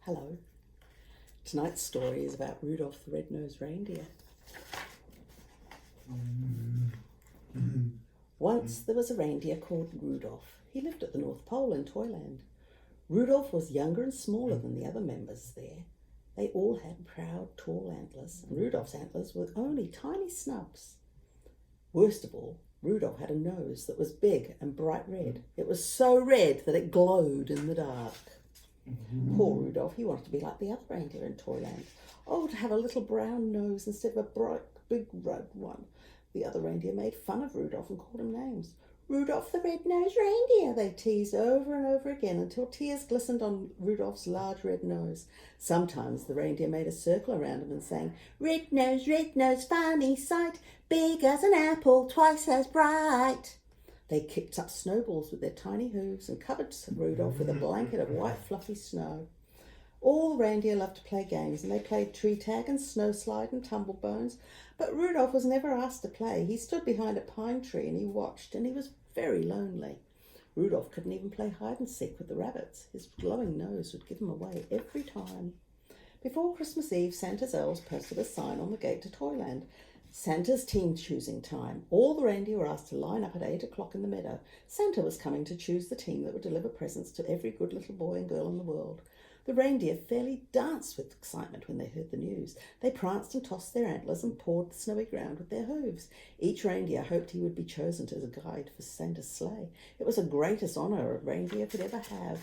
Hello. Tonight's story is about Rudolph the Red-Nosed Reindeer. Once there was a reindeer called Rudolph. He lived at the North Pole in Toyland. Rudolph was younger and smaller than the other members there. They all had proud, tall antlers, and Rudolph's antlers were only tiny snubs. Worst of all, Rudolph had a nose that was big and bright red. It was so red that it glowed in the dark. Poor Rudolph, he wanted to be like the other reindeer in Toyland. Oh, to have a little brown nose instead of a bright, big red one. The other reindeer made fun of Rudolph and called him names. Rudolph the Red-Nosed Reindeer, they teased over and over again until tears glistened on Rudolph's large red nose. Sometimes the reindeer made a circle around him and sang, red nose, funny sight, big as an apple, twice as bright. They kicked up snowballs with their tiny hooves and covered Rudolph with a blanket of white fluffy snow. All the reindeer loved to play games, and they played tree tag and snow slide and tumble bones. But Rudolph was never asked to play. He stood behind a pine tree and he watched, and he was very lonely. Rudolph couldn't even play hide and seek with the rabbits. His glowing nose would give him away every time. Before Christmas Eve, Santa's elves posted a sign on the gate to Toyland. Santa's team choosing time. All the reindeer were asked to line up at 8 o'clock in the meadow. Santa was coming to choose the team that would deliver presents to every good little boy and girl in the world. The reindeer fairly danced with excitement when they heard the news. They pranced and tossed their antlers and pawed the snowy ground with their hooves. Each reindeer hoped he would be chosen as a guide for Santa's sleigh. It was the greatest honour a reindeer could ever have.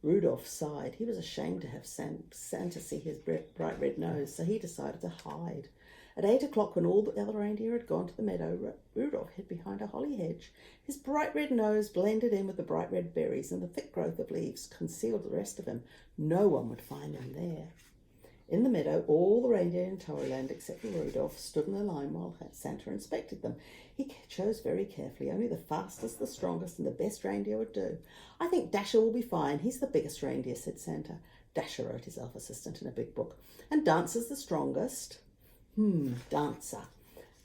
Rudolph sighed. He was ashamed to have Santa see his bright red nose, so he decided to hide. At 8 o'clock, when all the other reindeer had gone to the meadow, Rudolph hid behind a holly hedge. His bright red nose blended in with the bright red berries, and the thick growth of leaves concealed the rest of him. No one would find him there. In the meadow, all the reindeer in Toyland, except for Rudolph, stood in a line while Santa inspected them. He chose very carefully. Only the fastest, the strongest, and the best reindeer would do. I think Dasher will be fine. He's the biggest reindeer, said Santa. Dasher wrote his elf assistant in a big book. And Dancer's the strongest. Dancer.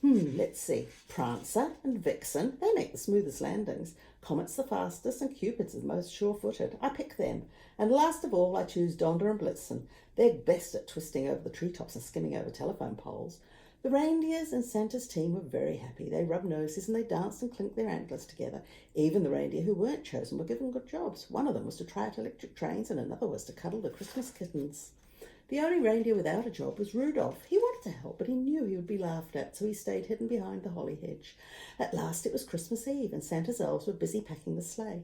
Let's see. Prancer and Vixen, they make the smoothest landings. Comet's the fastest and Cupid's the most sure-footed. I pick them. And last of all, I choose Donder and Blitzen. They're best at twisting over the treetops and skimming over telephone poles. The reindeers and Santa's team were very happy. They rubbed noses and they danced and clinked their antlers together. Even the reindeer who weren't chosen were given good jobs. One of them was to try out electric trains and another was to cuddle the Christmas kittens. The only reindeer without a job was Rudolph. He wanted to help, but he knew he would be laughed at, so he stayed hidden behind the holly hedge. At last it was Christmas Eve, and Santa's elves were busy packing the sleigh.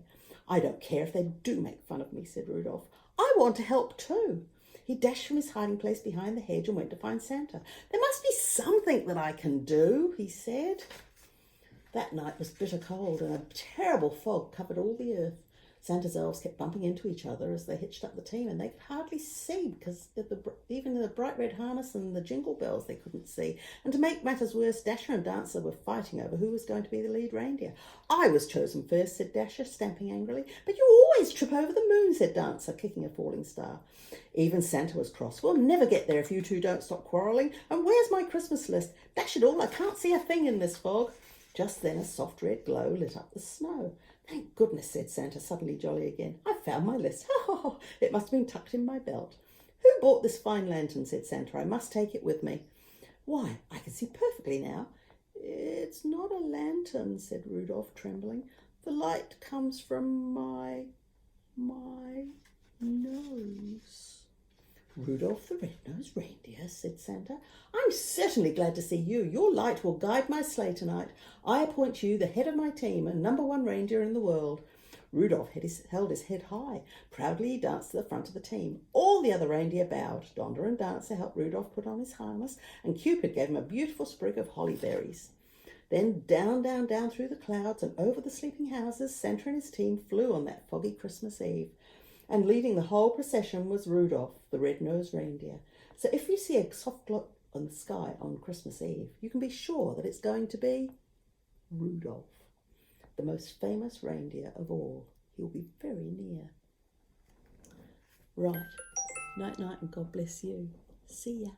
I don't care if they do make fun of me, said Rudolph. I want to help too. He dashed from his hiding place behind the hedge and went to find Santa. There must be something that I can do, he said. That night was bitter cold, and a terrible fog covered all the earth. Santa's elves kept bumping into each other as they hitched up the team, and they could hardly see because even in the bright red harness and the jingle bells they couldn't see. And to make matters worse, Dasher and Dancer were fighting over who was going to be the lead reindeer. I was chosen first, said Dasher, stamping angrily. But you always trip over the moon, said Dancer, kicking a falling star. Even Santa was cross. We'll never get there if you two don't stop quarrelling. And where's my Christmas list? Dash it all, I can't see a thing in this fog. Just then a soft red glow lit up the snow. Thank goodness, said Santa, suddenly jolly again. I found my list. It must have been tucked in my belt. Who bought this fine lantern, said Santa. I must take it with me. Why, I can see perfectly now. It's not a lantern, said Rudolph, trembling. The light comes from my nose. Rudolph the Red-Nosed Reindeer, said Santa. I'm certainly glad to see you. Your light will guide my sleigh tonight. I appoint you the head of my team and #1 reindeer in the world. Rudolph held his head high. Proudly he danced to the front of the team. All the other reindeer bowed. Donder and Dancer helped Rudolph put on his harness, and Cupid gave him a beautiful sprig of holly berries. Then down, down, down through the clouds and over the sleeping houses, Santa and his team flew on that foggy Christmas Eve. And leading the whole procession was Rudolph, the red-nosed reindeer. So if you see a soft glow on the sky on Christmas Eve, you can be sure that it's going to be Rudolph, the most famous reindeer of all. He'll be very near. Right. Night-night and God bless you. See ya.